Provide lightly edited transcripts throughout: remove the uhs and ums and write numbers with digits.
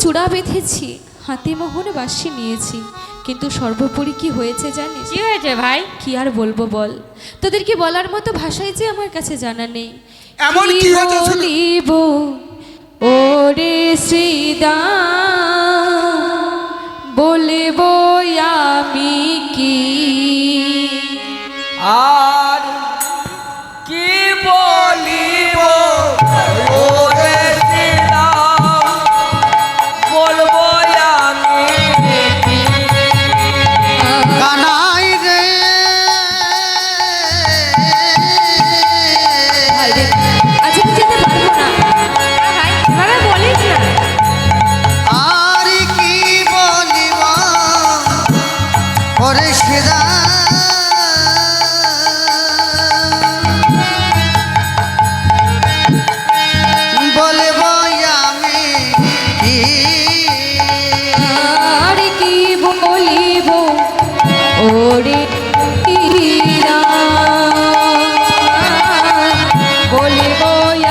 চূড়া বেঁধেছি, হাতে মোহর বাঁশি নিয়েছি, কিন্তু সর্বোপরি কি হয়েছে জানিস? কি হয়েছে ভাই? কি আর বলবো বল, তোদেরকে বলার মতো ভাষাই যে আমার কাছে জানা নেই। এমন কি হয়েছে বলিব ওরে শ্রীদা, বলব আমি কি আর কি বলিব ওরে শ্রীরাম, বলবো আমি কি? কানাই রে ভাই রে, আজ আমি যেতে পারবো না। ভাই এভাবে বলিস না। আর কি বলিব ওরে সেদা, বলব আমি কি? আর কি বলিব ওরে হীরা, বলিব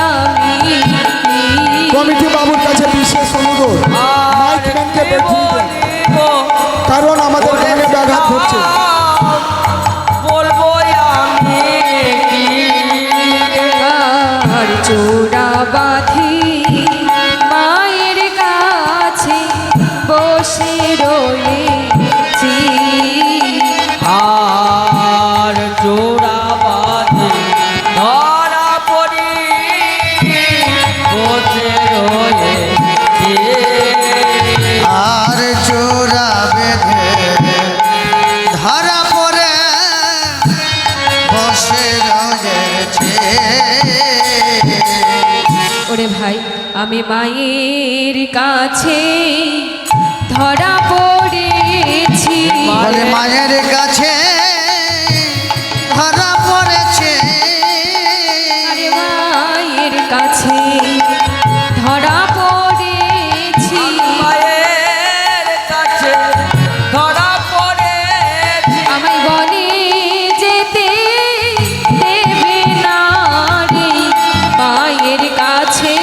আমি কি? কমিটি বাবুর কাছে বিশেষ অনুরোধ, মাইক ম্যানকে বেঠিয়ে দেন, কারণ আমাদের গানে ব্যাঘাত ঘটছে। বলবো আমি কি? আর চোরা বাঁধি মায়ের কাছে বসে রয়েছি, আর জোড়া বাঁধে ধরা পড়ি বসে রয়েছে। আর জোড়া বেঁধে ধরা পড়ে বসে রয়েছে। ওরে ভাই, আমি মায়ের কাছে ধরা পড়েছি, বলে মায়ের কাছে ধরা পড়েছে। আরে মায়ের কাছে ধরা পড়েছি, মায়ের কাছে ধরা পড়েছি। আমায় বনে যেতে দেবে না রে, মায়ের কাছে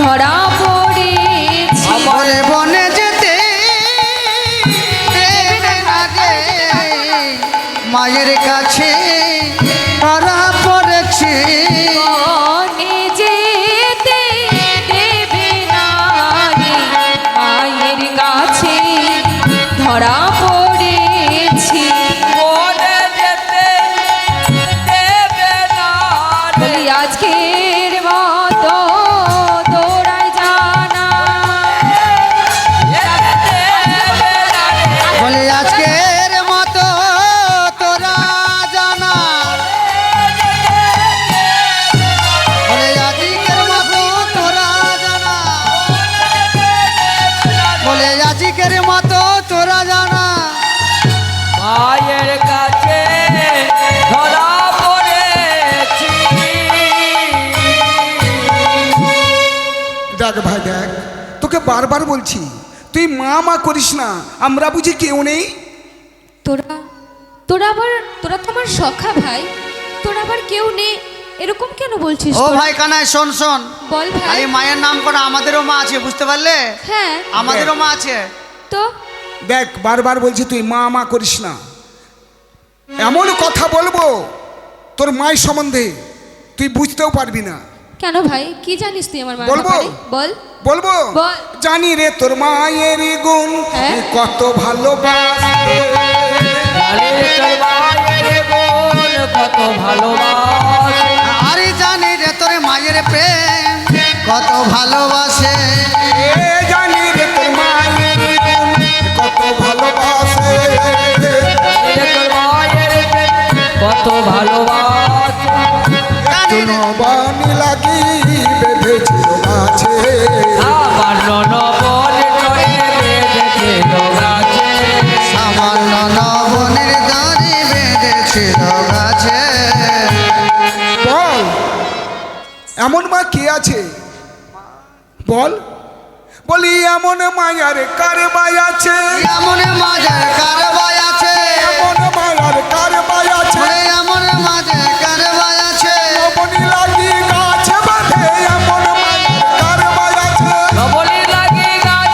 ধরা পড়েছি। বলে বনে যেতে দেবে না রে, মায়ের কাছে ধরা পড়েছে। বনে যেতে দেবে না রে, মায়ের কাছে ধরা পড়েছি। বনে যেতে দেবে না রে। বলি আজকের মতো তোরাই জানা, দেবে না রে। বলে আজকের মতো তোরা জানা, বলে আজকের মতো তোরা জানা, বলে আজকের মতো তোরা জানা। মায়ের কাছে ধরা পড়েছি। দেখ ভাই দেখ, তোকে বারবার বলছি তুই মা মা করিস না, আমরা বুঝি কেউ নেই। তোরা তোরা তো আমার সখা ভাই, তোরা আবার কেউ নেই এরকম কেন বলছিস? ও তোরা? ভাই কানাই শোন শোন, বল ভাই। খালি মায়ের নাম করে আমাদেরও মা আছে, বুঝতে পারলে? হ্যাঁ আমাদেরও মা আছে। তো দেখ বারবার বলছি তুই মা মা করিস না, এমন কথা বলবো তোর মায়ের সম্বন্ধে তুই বুঝতেও পারবি না। কেন ভাই, কি জানিস তুই আমার মায়ের বলবো? ব্যাপারে? বল। বলবো? বল। জানি রে তোর মায়ের গুণ, হ্যাঁ? কত ভালোবাসে। আরে তোর মায়ের বোন কত ভালোবাসে। আরে জানি রে তোর মায়ের প্রেম কত ভালোবাসে। এ জানি রে তোর মায়ের গুণ, কত ভালোবাসে। আরে তোর মায়ের প্রেম কত ভালোবাসে। চুনো বানি লাগি বেঁধেছিল গাছে, আমার ননবন করে বেঁধেছিল গাছে। সামান্য নবনের দড়ি বেঁধেছিল গাছে। বল এমন মা কে আছে বল? বলি এমন মায়ার কারবাই আছে, এমন মাঝের কারবাই আছে, এমন মায়ার কারবাই আছে। এমন মাঝের কারবাই আছে। নবনী লাগি গাছে বাঁধে, এমন মায়ার কারবাই আছে। নবনী লাগি গাছে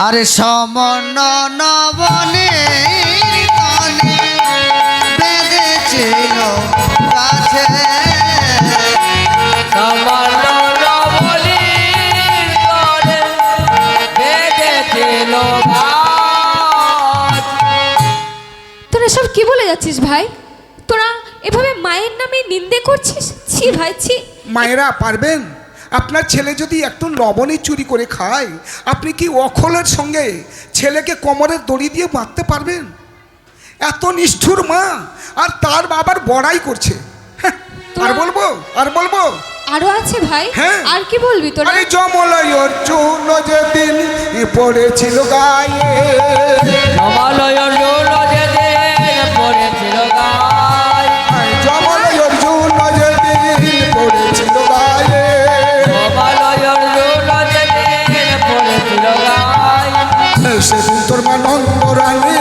আরে সমন নবনের তনে বেঁধেছিল গাছে সামান্য নবনীর তরে বেঁধেছিল গাছ। তোরা সব কি বলে যাচ্ছিস ভাই? তোরা এভাবে মায়ের নামে নিন্দে করছিস? ছি ভাই ছি। মায়েরা পারবেন? আপনার ছেলে যদি একটু লবণী চুরি করে খায়, আপনি কি অখলের সঙ্গে ছেলেকে কোমরের দড়ি দিয়ে বাঁধতে পারবেন? এত নিষ্ঠুর মা, আর তার বাবার বড়াই করছে। হ্যাঁ, আর বলবো আর বলবো? আরো আছে ভাই? হ্যাঁ। আর কি বলবি তোরা? আরে জমলয়র চূর্ণ যেদিন পড়েছিল গায়ে, জমালয়ের জন্য যেদিন পড়েছিল গায়ে, জমলয়র চূর্ণ যেদিন পড়েছিল গায়ে, জমালয়ের জন্য যেদিন পড়েছিল গায়ে, সেদিন তোর মা নন্দ রানী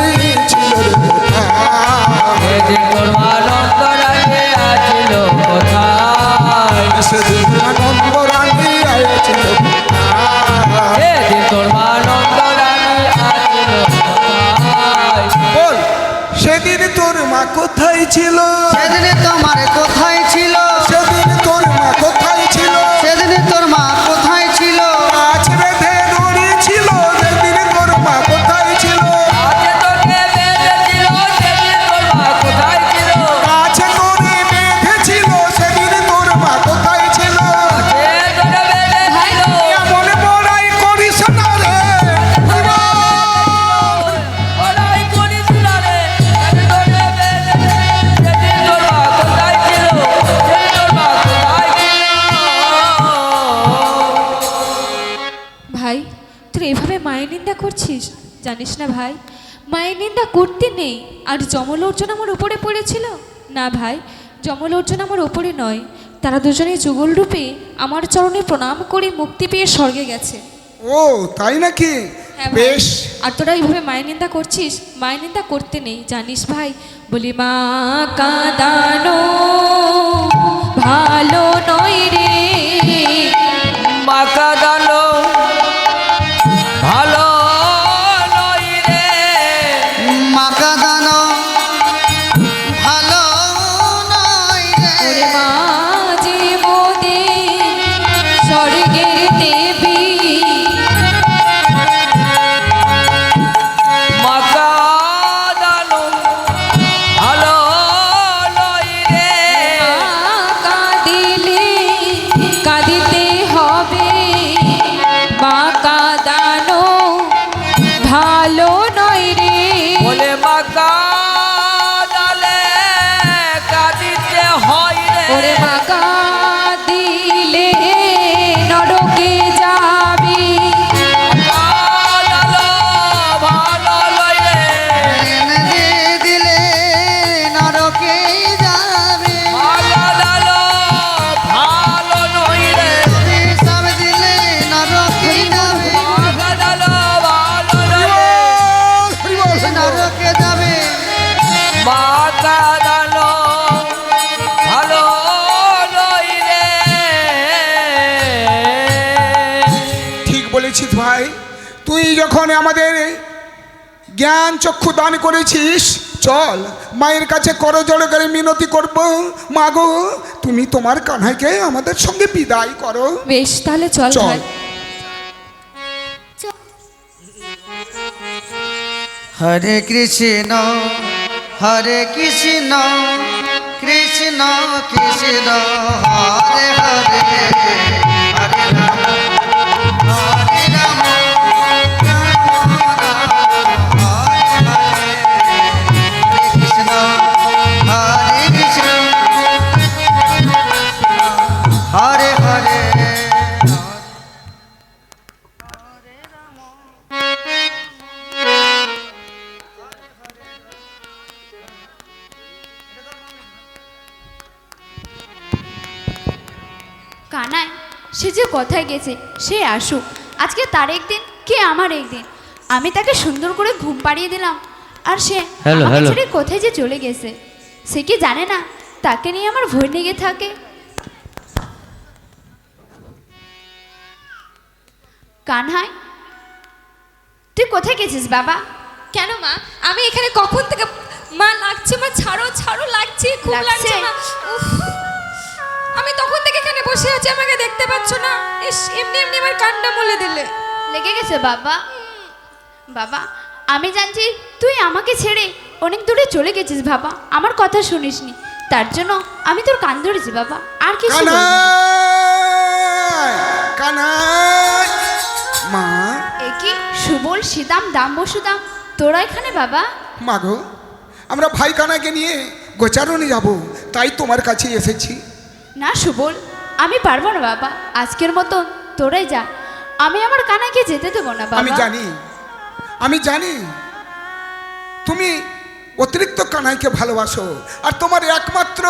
ছিল রে কোথায়? সেদিন তোর আনন্দ রাখে আছিল কোথায়, সেদিন তোর নন্দ রানী ছিল কোথায়? সেদিন তোর আনন্দ রাখে আছিল কোথায়। বল, সেদিন তোর মা কোথায় ছিল? সেদিন তোমার কোথায় ছিল? সেদিন তোর মা কোথায় ছিল? সেদিন তোর মা কোথায় ছিল? আজ বেঁধে দড়ি ছিল, সেদিন তোর মা কোথায় ছিল? আজ তোকে বেঁধেছিল, সেদিন তোর মা কোথায় ছিল? আজ তোরে বেঁধেছিল, সেদিন তোর মা কোথায় ছিল? সে তোরে বেঁধেছিল, এমন বড়াই করিস না রে বড়াই করিস না রে। আজ তোরে বেঁধেছিল, সেদিন তোর মা কোথায় ছিল? সেদিন তোর মা কোথায় ছিল? ভাই, তুই এভাবে মায়ের নিন্দা করছিস? জানিস না ভাই, মায়ের নিন্দা করতে নেই। আর যমল অর্জুন আমার উপরে পড়েছিল? না ভাই, যমল অর্জুন আমার উপরে নয়, তারা দুজনে যুগল রূপে আমার চরণে প্রণাম করে মুক্তি পেয়ে স্বর্গে গেছে। ও তাই নাকি? হ্যাঁ ভাই। বেশ, আর তোরা এইভাবে মায়ের নিন্দা করছিস? মায়ের নিন্দা করতে নেই, জানিস ভাই। বলি মা কাঁদানো ভালো নয় রে, মা কাঁদানো ভালো নয় রে, মাকাদানো ভালো নয় রে। ওরে মা যে মোদের স্বর্গের দেবী, মা কাঁদানো ভালো নয় রে, মা কাঁদিলে কাঁদিতে হবে, মা কাঁদানো ভালো নয় রে। বলে মা কাঁদালে কাঁদিতে হয় রে, ওরে মা কাঁদিলে নরকে যাবি, কাঁদালো ভালো নয় রে, এনে দিয়ে দিলে নরকে যাবে। মা কাঁদালো ভালো নয় রে, সব দিলে নরকে যাবে। মা কাঁদালো ভালো নয় রে, হরি বল, হরি বল। নরকে যাবে। মা কাঁদালো ভালো নয় রে। ঠিক বলেছিস ভাই, তুই যখন আমাদের জ্ঞান চক্ষু দান করেছিস, চল মায়ের কাছে করজোড়ে করে মিনতি করব। মাগো, তুমি তোমার কানাইকে আমাদের সঙ্গে বিদায় করো। বেশ তাহলে চল চল। ভাই। হরে কৃষ্ণ হরে কৃষ্ণ কৃষ্ণ কৃষ্ণ হরে হরে হরে রাম হরে রাম রাম রাম হরে হরে। হরে কৃষ্ণ হরে হরে কানাই, সে যে কোথায় গেছে, সে আসুক। আজকে তার একদিন, কে আমার একদিন। আমি তাকে সুন্দর করে ঘুম পাড়িয়ে দিলাম, আর সে আমাকে ছেড়ে কোথায় যে চলে গেছে। সে কি জানে না তাকে নিয়ে আমার ভয় লেগে থাকে? কানহাই, তুই কোথায় গেছিস বাবা? কেন মা, আমি এখানে কখন থেকে, মা লাগছে, মা ছাড়ো ছাড়ো, লাগছে, খুব লাগছে লাগছে? মা। উফ, আমি তখন থেকে এখানে বসে আছি, আমাকে দেখতে পাচ্ছ না? ইস, এমনি এমনি আমার কান্না বলে দিলে। লেগে গেছে বাবা? বাবা, আমি জানছি তুই আমাকে ছেড়ে অনেক দূরে চলে গেছিস বাবা, আমার কথা শুনিসনি, তার জন্য আমি তোর কান ধরেছি বাবা, আর কিছু বলবো না। কানাই কানাই মা। এ কি সুবল, সিদাম, দাম, বসুদাম, তোরা এখানে বাবা? মাগো, আমরা ভাই কানাইকে নিয়ে গোচারণে যাব, তাই তোমার কাছে এসেছি। না সুবল, আমি পারবো না বাবা, আজকের মতো তোরাই যা, আমি আমার কানাইকে যেতে দেবো না বাবা। আমি জানি তুমি অতিরিক্ত কানাইকে ভালোবাসো, আর তোমার একমাত্র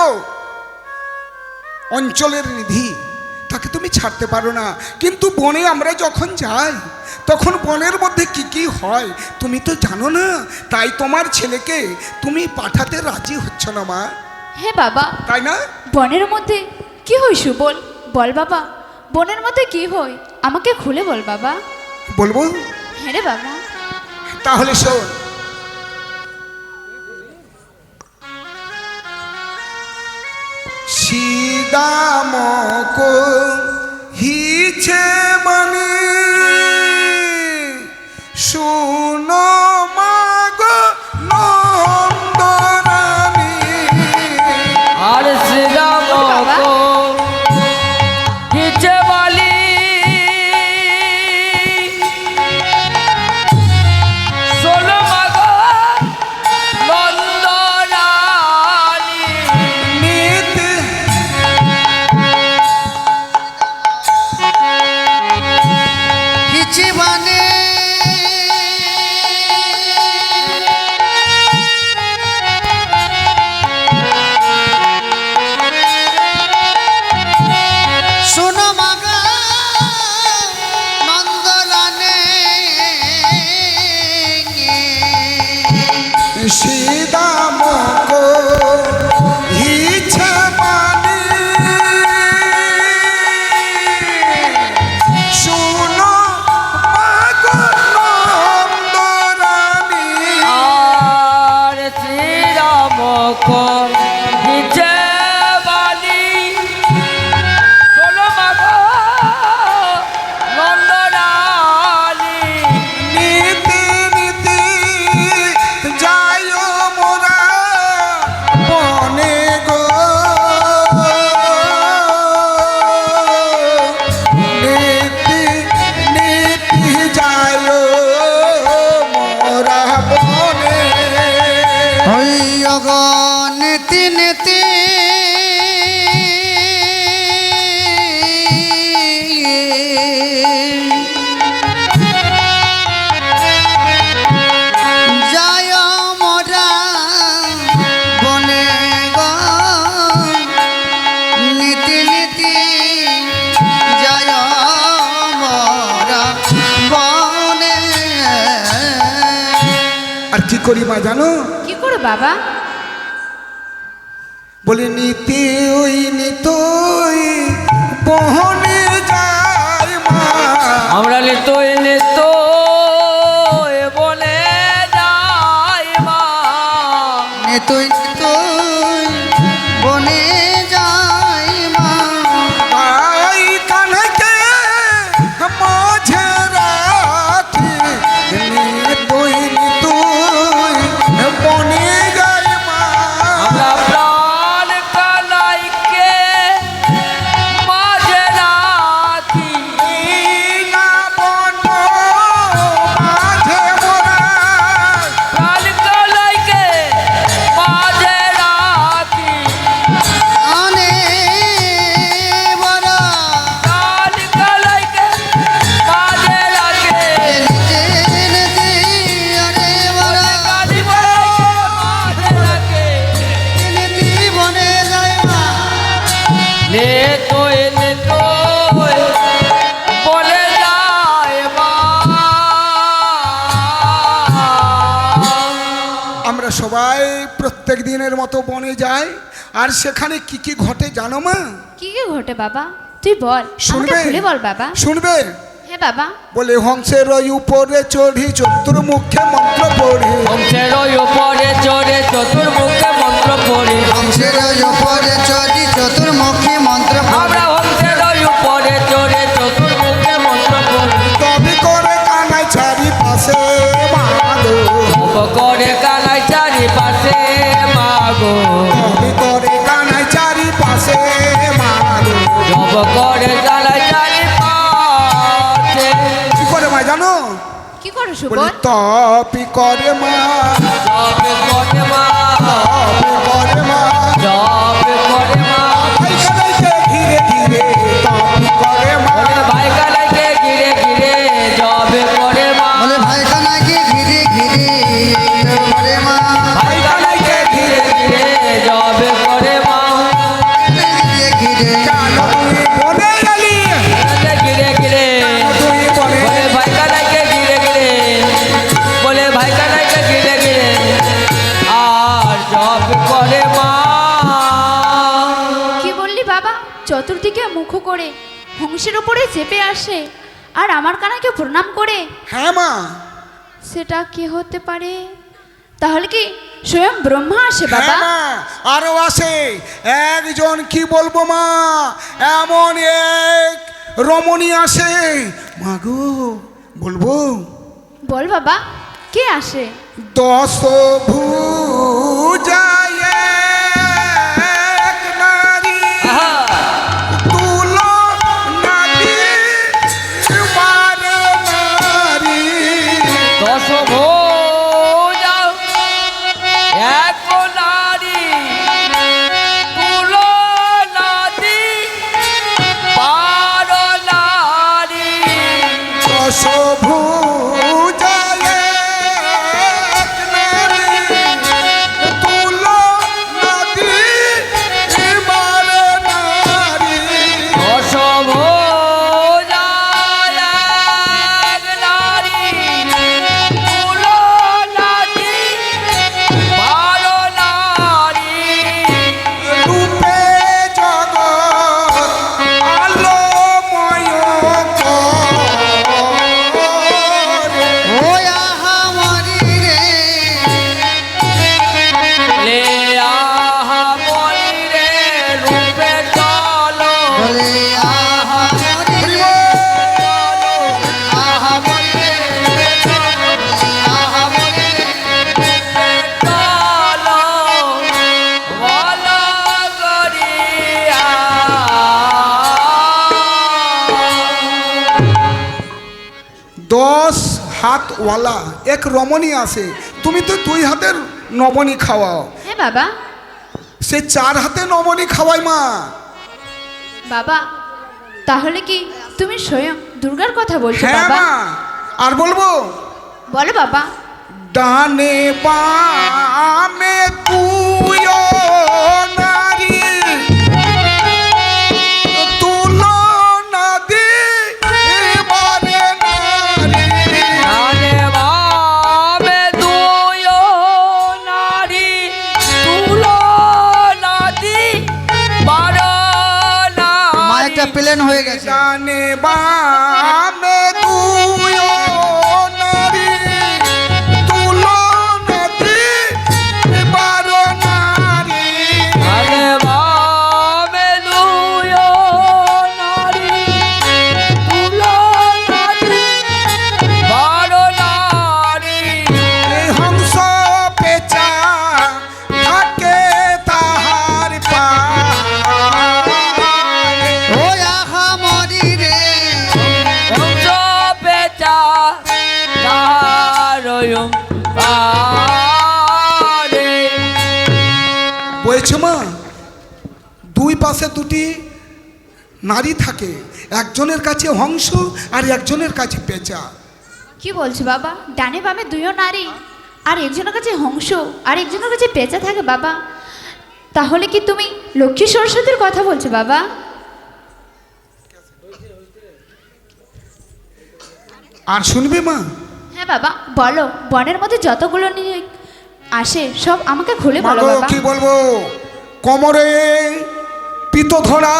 অঞ্চলের নিধি, তাকে তুমি ছাড়তে পারো না। কিন্তু বনে আমরা যখন যাই, তখন বনের মধ্যে কি কি হয় তুমি তো জানো না, তাই তোমার ছেলেকে তুমি পাঠাতে রাজি হচ্ছ না মা, হ্যাঁ বাবা। তাই না? বনের মধ্যে কি হয় সুবল, বল বাবা, বনের মধ্যে কি হয় আমাকে খুলে বল বাবা। বলবো? হ্যাঁ রে বাবা। তাহলে শোন, সীতামক হিছে মানে শুনো মাগ নন্দরানী। আর শ্রীরাম বাবা। হিচে বালি শোনো মাগো নন্দরানী। নিতে হিচি বানে শোনো মাগা নন্দলানে সীতামক হিছে মানে শুনো মাগ নন্দরানী। আর শ্রীরাম হিচে বালি শোনো মাগো নন্দরানী। নীতি নীতি যায় মোরা বনে গো, নীতি নীতি যায় মোরা বনে। হইয়গ নীতি নীতি যায় মোরা বনে গো, নীতি নীতি যায় মোরা বনে। আর কি করি মা জানো? কি করো বাবা? বলে নিতে ওই নিতই বহনে যায় মা। আমরা নিতই বনে যাই মা। তুই তুই বনে যাই মা। তাই কানকে মাঝে রাখি নিতই নিতই বনে যায় মা। আমরা প্রাণ কানাইকে মাঝে রাখি। না বন মাঝে মোরা প্রাণ কানাইকে মাঝে রাখি। আনে বড় প্রাণ কানাইকে মাঝে রাখি। নিতে নিতে আরে বড় কালী বলাইকে মাঝে রাখি। নিতি বনে যাই মা। নিতই বনে যায় মা। আমরা সবাই প্রত্যেক দিনের মতো বনে যাই, আর সেখানে কি কি ঘটে জানো মা? কি কি ঘটে বাবা? তুই বল, আমাকে শুনবে? খুলে বল বাবা। শুনবে? হ্যাঁ বাবা। বলে হংসের ওই উপরে চড়ি চতুর্মুখে মন্ত্র পড়ি, হংসের উপরে চড়ে চতুর্মুখে মন্ত্র পড়ি, হংসের উপরে চড়ি চতুর্মুখী মন্ত্র আমরা হংসের উপরে চড়ে চতুর্মুখে মন্ত্র পড়ি, তবে করে কানাই চারিপাশে মাগো, জপ করে কানাই চারিপাশে মাগো, তবে করে কানাই চারিপাশে মাগো। জপ করে কানাই চারিপাশে। কি করে মা জানো? কি করো বলি সুবোধ? তপি করে মা, জপ করে মা, তপি করে মা, জপ করে মা, ভাই কানাইকে ধীরে ধীরে তপি করে মা, বলে ভাই কানাইকে ঘিরে ঘিরে জপ করে মা, বলে ভাই কানাইকে ঘিরে ঘিরে করে মা, ভাই কানাইকে ঘিরে ঘিরে জপ করে মা, ঘিরে ঘিরে কেন তুই বনে গেলি, ঘিরে ঘিরে তুই বনে বলে ভাই কানাইকে ঘিরে ঘিরে, বলে ভাই কানাইকে ঘিরে ঘিরে আর জপ করে মা। কি বললি বাবা? চতুর্দিকে মুখ করে হংসের উপরে চেপে আসে আর আমার কানাকে প্রণাম করে? হ্যাঁ মা, সেটা কি হতে পারে? তাহলে কি স্বয়ং ব্রহ্মা আসে হ্যাঁ বাবা? মা, আরো আসে একজন, কি বলবো মা, এমন এক রমণী আসে মাগো, বলবো বল বাবা, কে আসে? দশ ভুজায় এক নারী, আহা, তুলনাটি বারে নারী। দশ ভুজা এক নারী, তুলনাটি বার নারী, দশ ভুজায় এক নারী, তুলনাটি বারে নারী। দশ ভুজা এক নারী, তুলনাটি বার নারী, রূপে জগৎ আলোময় করে। ও আহা মরি রে, লে আহা মরি রে রূপে চলো, বলে আহা মরি রে, আহা মরি রে, আহা মরি রে, চলো বলো করিয়া। 10 হাতওয়ালা এক রমণী আসে, তুমি তো 2 হাতের নবনী খাওয়াও, হ্যাঁ বাবা। সে 4 হাতে নবনী খাওয়াই মা। বাবা, তাহলে কি তুমি স্বয়ং দুর্গার কথা বলছো হ্যাঁ বাবা? মা, আর বলবো বলো বাবা। ডানে বামে তুইও নারী, তুলনা দিবারে নারী। ডানে বামে দুয়ো নারী, তুলনাটি বার নারী। মাইকটা প্লেন হয়ে গেছে। ডানে বামে তুইও নারী, তুলনা দিবারে নারী। ডানে বামে দুয়ো নারী, তুলনাটি বার নারী। এই হংস পেঁচা থাকে তাহার পায়ে। ও আহা মরি রে, হংস পেঁচা তাহারয়ং পারে। বলছে মা, 2 পাশে 2টি নারী থাকে, একজনের কাছে হংস আর একজনের কাছে পেঁচা। কি বলছো বাবা? ডানে বামে দুইও নারী আর একজনের কাছে হংস আর একজনের কাছে পেঁচা থাকে বাবা? তাহলে কি তুমি লক্ষ্মী সরস্বতীর কথা বলছো বাবা? আর শুনবে মা, হ্যাঁ বাবা, বলো। বনের মধ্যে যতগুলো নিয়ে আসে সব আমাকে খুলে বলো মাগো বাবা। কি বলবো, কোমরে পিতো ধরা,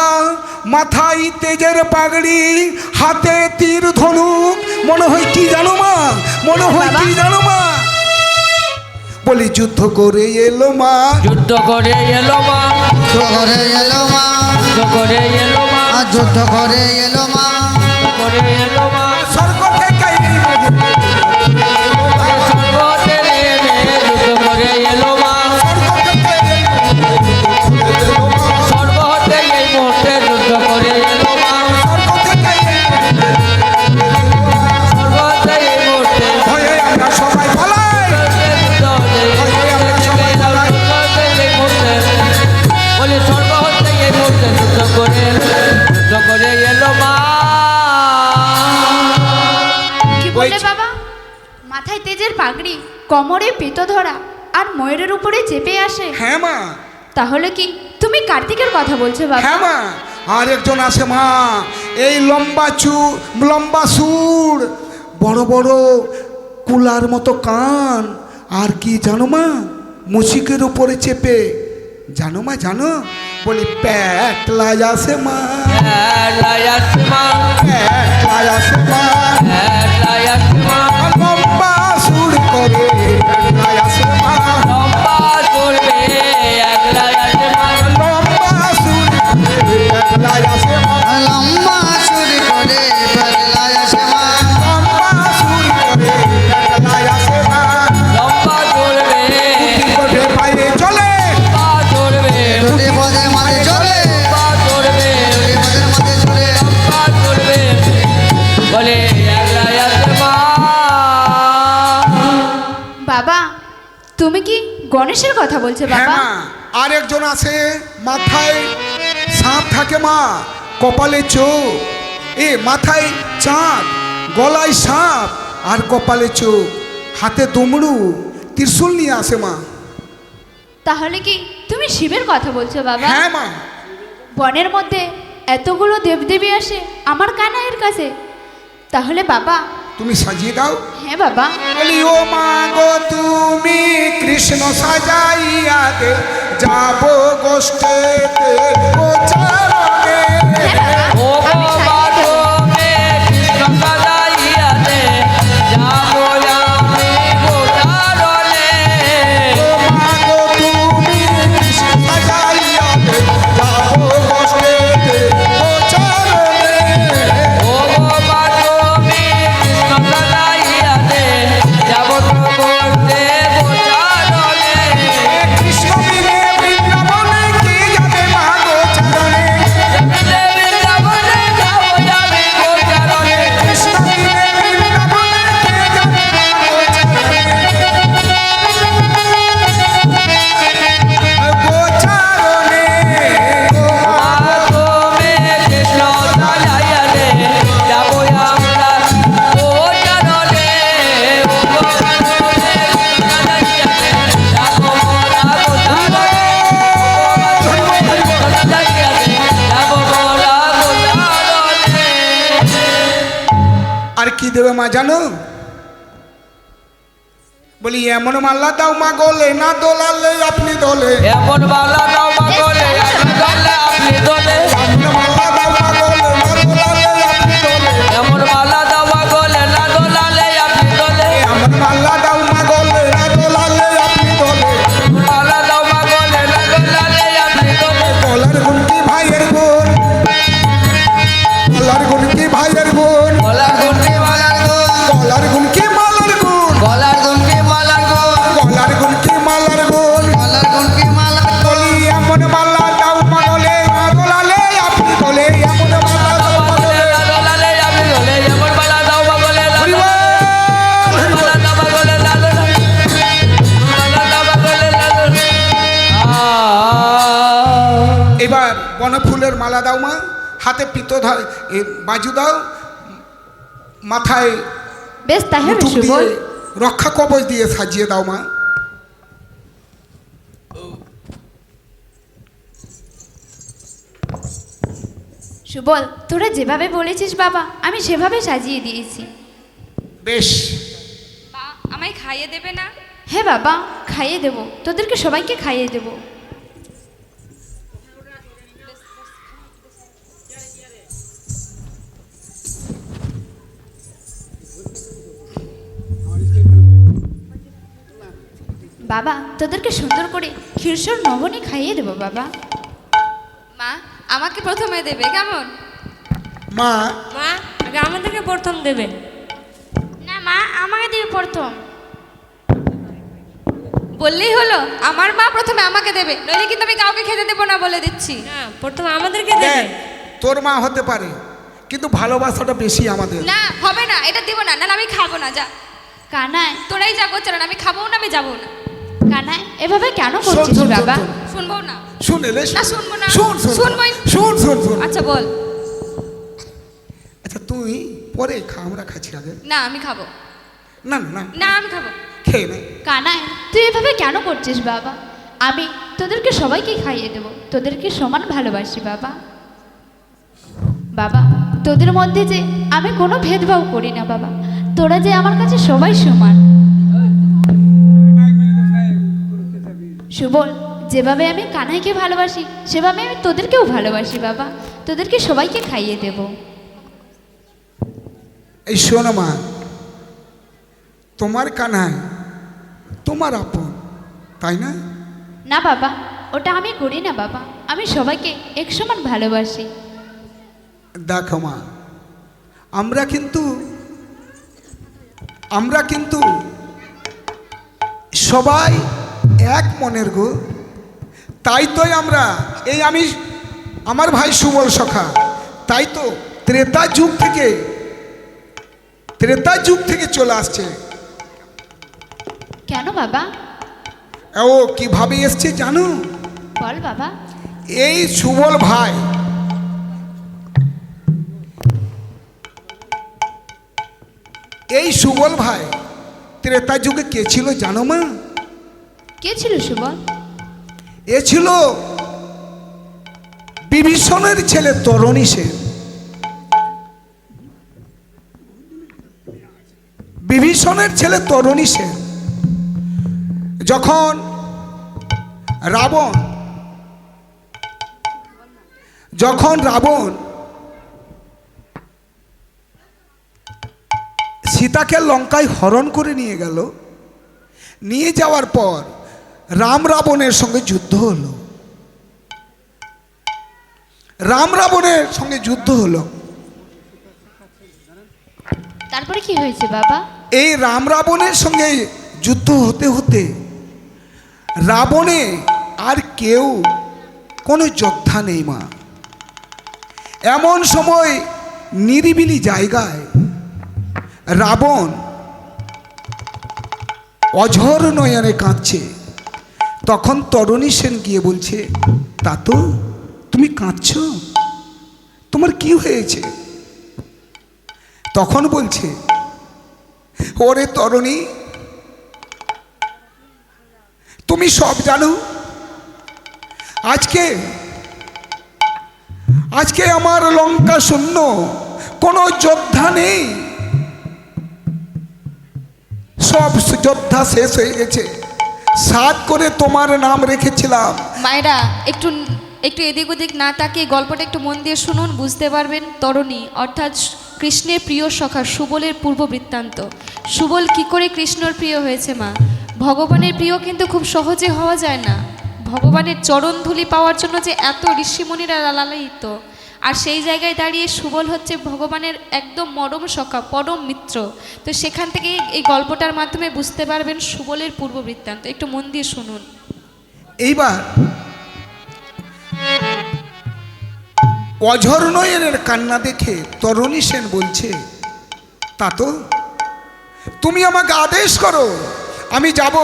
মাথায় তেজের পাগড়ি, হাতে তীর ধনুক। মনে হয় কি জানো মা, মনে হয় কি জানো মা? বলি যুদ্ধ করে এলো মা, যুদ্ধ করে এলো মা, যুদ্ধ করে এলো মা, যুদ্ধ করে এলো মা, যুদ্ধ করে এলো মা, যুদ্ধ করে এলো মা। স্বর্গ থেকে স্বর্গ থেকে নেমে যুদ্ধ করে এলো মা। স্বর্গ হতে এই মুহূর্তে যুদ্ধ করে এলো মা। স্বর্গ হতে এই মুহূর্তে ভয়ে আমরা সবাই পালাই। বলি স্বর্গ হতে এই মুহূর্তে যুদ্ধ করে এলো মা। কি বললে বাবা? মাথায় তেজের পাগড়ি, কোমরে পিতো ধরা, আর ময়ূরের উপরে চেপে আসে। হ্যাঁ মা, তাহলে কি তুমি কার্তিকের কথা বলছো বাবা? হ্যাঁ মা। আর একজন আছে মা, এই লম্বা সুর, বড় বড় কুলার মতো কান, আর কি জানো মা? মুশিকের উপরে চেপে, জানো মা জানো? বলি প্যাটলাই আসে মা, প্যাটলাই আসে মা, প্যাটলাই আসে মা, প্যাটলাই আসে মা। লম্বা সুর করে প্যাটলাই আসে মা, লম্বা চলবে একলাই আসে মা। লম্বা সুর করে প্যাটলাই আসে মা, লম্বা চুরি করে পাগলায় আসে মা, লম্বা সুর করে প্যাটলাই আসে মা। লম্বা চলবে, কোঠে পায়ে চলে, লম্বা চলবে, দুটি পদের মাঝে চলে, লম্বা চলবে, দুটি পদের মাঝে চলে, লম্বা চলবে। বলে একলাই আসে মা। বাবা, তুমি কি গণেশের কথা বলছো হ্যাঁ বাবা? মা। আর একজন আছে, মাথায় সাপ থাকে মা, কপালে চোখ, মাথায় চাঁদ, গলায় সাপ, আর কপালে চোখ, হাতে দুমড়ু, ত্রিশূল নিয়ে আসে মা। তাহলে কি তুমি শিবের কথা বলছো বাবা? হ্যাঁ মা। বনের মধ্যে এতগুলো দেবদেবী আসে আমার কানাইয়ের কাছে, তাহলে বাবা? তুমি সাজিয়ে দাও। হ্যাঁ বাবা। বলি ও মা গো তুমি কৃষ্ণ সাজাইয়া দে, যাবো গোষ্ঠীতে গোচারণে। হ্যাঁ ও বাবা, আমি বাবা সাজিয়ে দেব। তুমি কৃষ্ণ সাজাইয়া দে, যাবো আমি গোচারণে। ও মা গো তুমি কৃষ্ণ সাজাইয়া দে, যাবো গোষ্ঠীতে গোচারণে। ও বাবা তুমি কৃষ্ণ সাজাইয়া দে, যাবো তো করতে গোচারণে। কৃষ্ণ মিলে বৃন্দাবনে কে যাবে মা গোচারণে। বৃন্দাবনে যাবো যাবে গোচারণে। কৃষ্ণ মিলে বৃন্দাবনে কে যাবে মা গোচারণে। গোচারণে ও মা মা তুমি কৃষ্ণ সাজাইয়া দে, যাবো আমরা গোচারণে। ও বাবা তুমি কৃষ্ণ সাজাইয়া দে, যাবো মোরা গোচারণে। সাজাইয়া দে, যাবো মোরা গোচারণে। আর কি দেবে মা জানো? বলি এমন মাল্লা দাও মা গোলে না দোলালে আপনি দোলে, এমন বালা দাও মা গোলে, আপনি দোলে, আপনি দোলে। এমন মাল্লা দাও মা গোলে না দোলালে আপনি দোলে, এমন বালা দাও মা গোলে, না দোলালে আপনি দোলে। এমন মাল্লা দাও মা গোলে না দোলালে আপনি দোলে। বালা দাও মা গোলে, না দোলালে আপনি দোলে। গলার গুণ কি ভাইয়ের গুণ, গলার গুণ কি ভাইয়ের গুণ, গলার গুনকি মালার গুন, গলার গুণ কি মালার গুণ, গলার গুনকি মালার গুন। গলার গুণ কি মালার গুণ। গলার গুণ কি মালা, বলি এমন মাল্লা দাও মা গোলে না দোলালে আপনি দোলে, এমন মাল্লা দাও মা গোলে, গোলে। না দোলালে আপনি দোলে। এমন বালা দাও মা গোলে, না দোলালে। বালা দাও মা গোলে, না দোলালে। বালা দাও মা গোলে, না দোলালে। এবার বনফুলের মালা দাও মা, হাতে পিতো বাজু দাও, মাথায় বেশ তাহলে মুটুক দিয়ে সুবল, রক্ষা কবচ দিয়ে সাজিয়ে দাও মা। সুবল, তোরা যেভাবে বলেছিস বাবা, আমি সেভাবে সাজিয়ে দিয়েছি। বেশ। মা আমায় খাইয়ে দেবে না? হ্যাঁ বাবা, খাইয়ে দেবো, তোদেরকে সবাইকে খাইয়ে দেবো। বাবা তোদেরকে সুন্দর করে ক্ষীরসর নবনী খাইয়ে দেবো বাবা। মা আমাকে প্রথমে দেবে কেমন? মা মা আগে আমাদেরকে প্রথম দেবে। না মা আমাকে দিবি প্রথম। বললেই হলো আমার মা প্রথমে আমাকে দেবে, নইলে কিন্তু আমি কাউকে খেতে দেবো না বলে দিচ্ছি। না প্রথম আমাদেরকে দেবে। দেখ, তোর মা হতে পারে কিন্তু ভালোবাসাটা বেশি আমাদের। না হবে না, এটা দিব না, না আমি খাবো না, যা কানাই তোরাই যা করছে না, আমি খাবো না, আমি যাবো না। কানাই এভাবে কেন শোন, করছিস শোন, বাবা? শোন, শুনবো না। শুন এলে না, শুনবো না। শুন শুন শুনবোই। শুন শুন শুন। আচ্ছা বল। আচ্ছা তুই পরে খা, আমরা খাচ্ছি আগে। না আমি খাবো না না না, না, আমি খাবো। খেয়ে নে। কানাই তুই এভাবে কেন করছিস বাবা? আমি তোদেরকে সবাইকে খাইয়ে দেবো, তোদেরকে সমান ভালোবাসি বাবা। বাবা তোদের মধ্যে যে আমি কোনো ভেদভাব করি না বাবা, তোরা যে আমার কাছে সবাই সমান। সুবল, যেভাবে আমি কানাইকে ভালোবাসি সেভাবে আমি তোদেরকেও ভালোবাসি বাবা, তোদেরকে সবাইকে খাইয়ে দেব। এই শোনো মা, তোমার কানাই তোমার আপন, তাই না? না বাবা, ওটা আমি করি না বাবা, আমি সবাইকে এক সমান ভালোবাসি। দেখো মা, আমরা কিন্তু সবাই এক মনের গো। তাই তোই আমরা এই আমি আমার ভাই সুবল সখা, তাই তো ত্রেতা যুগ থেকে চলে আসছে। কেন বাবা? ও কিভাবে এসছে জানো? বল বাবা। এই সুবল ভাই ত্রেতা যুগে কে ছিল জানো মা? কে ছিল সুবল? এ ছিল বিভীষণের ছেলে তরণী সেন। বিভীষণের ছেলে তরণী সেন যখন রাবণ সীতাকে লঙ্কায় হরণ করে নিয়ে গেল, নিয়ে যাওয়ার পর রাম রাবণের সঙ্গে যুদ্ধ হলো। তারপরে কি হয়েছে বাবা? এই রাম রাবণের সঙ্গে যুদ্ধ হতে হতে রাবণে আর কেউ কোনো যোদ্ধা নেই মা। এমন সময় নিরিবিলি জায়গায় রাবণ অঝর নয়নে কাঁদছে। তখন তরণী সেন গিয়ে বলছে, তা তো তুমি কাঁদছ, তোমার কি হয়েছে? তখন বলছে, ওরে তরণী, তুমি সব জানো, আজকে আমার লঙ্কা শূন্য, কোনো যোদ্ধা নেই, সব যোদ্ধা শেষ হয়ে গেছে। সাত করে তোমার নাম রেখেছিলাম। মায়েরা একটু এদিক ওদিক না তাকিয়ে গল্পটা একটু মন দিয়ে শুনুন, বুঝতে পারবেন। তরণী অর্থাৎ কৃষ্ণের প্রিয় সখা সুবলের পূর্ব বৃত্তান্ত। সুবল কি করে কৃষ্ণর প্রিয় হয়েছে মা? ভগবানের প্রিয় কিন্তু খুব সহজে হওয়া যায় না। ভগবানের চরণধুলি পাওয়ার জন্য যে এত ঋষিমুনিরা লালায়িত, আর সেই জায়গায় দাঁড়িয়ে সুবল হচ্ছে ভগবানের একদম মরম সখা, পরম মিত্র। তো সেখান থেকে এই গল্পটার মাধ্যমে বুঝতে পারবেন সুবলের পূর্ব বৃত্তান্ত। একটু মন দিয়ে শুনুন। এইবার অঝর নয়নের কান্না দেখে তরণী সেন বলছে, তা তো তুমি আমাকে আদেশ করো, আমি যাব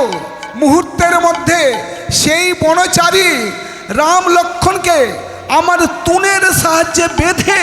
মুহূর্তের মধ্যে সেই বনচারী রাম লক্ষ্মণকে আমার তুনের সাহায্যে বেঁধে